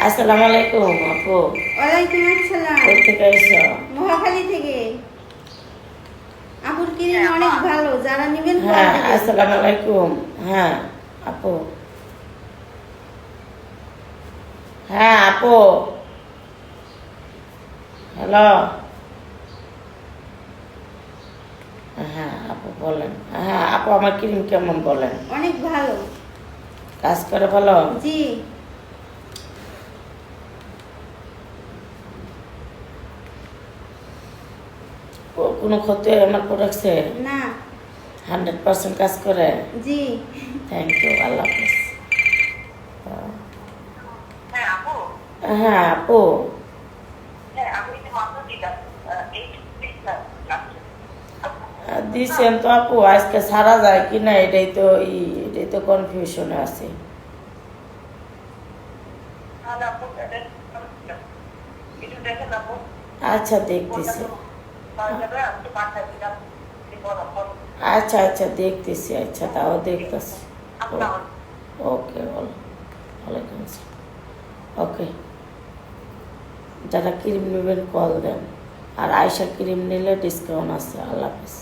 আসসালামু আলাইকুম আপু। ওয়ালাইকুম আসসালাম। কই থেকে আইছো? মহাখালী থেকে। আপুর ক্রিম অনেক ভালো, যারা নেবেন কল হ্যাঁ দিবেন। আসসালামু আলাইকুম। হ্যাঁ আপু। হ্যাঁ আপু, হ্যালো। হ্যাঁ আপু বলেন। হ্যাঁ আপু, আমার ক্রিম কেমন বলেন? অনেক ভালো। কাজ করে ভালো? জি। কোনো ক্ষতি হয় আমার প্রোডাক্টসে? না। 100% কাজ করে? জি। থ্যাংক ইউ, আল্লাহ হাফেজ। হ্যাঁ আপু। হ্যাঁ আপু। হ্যাঁ আমি যে মাত্র দিলাম এই দিছেন তো আপু, আজকে সারা যায় কিনা এটাই তো এটাই তো কনফিউশনে আছে। কিছু দেখেন আপু। আচ্ছা দেখতেছি। আমি তো পাঠাই দিলাম। আচ্ছা আচ্ছা দেখতেছি, আচ্ছা তাও দেখতেছি। আপনার ওকে বলো। ওয়ালাইকুম আসসালাম। ওকে, যারা ক্রিম নেবেন কল দেন, আর আয়সা ক্রিম নিলে ডিসকাউন্ট আছে। আল্লাহ হাফেজ।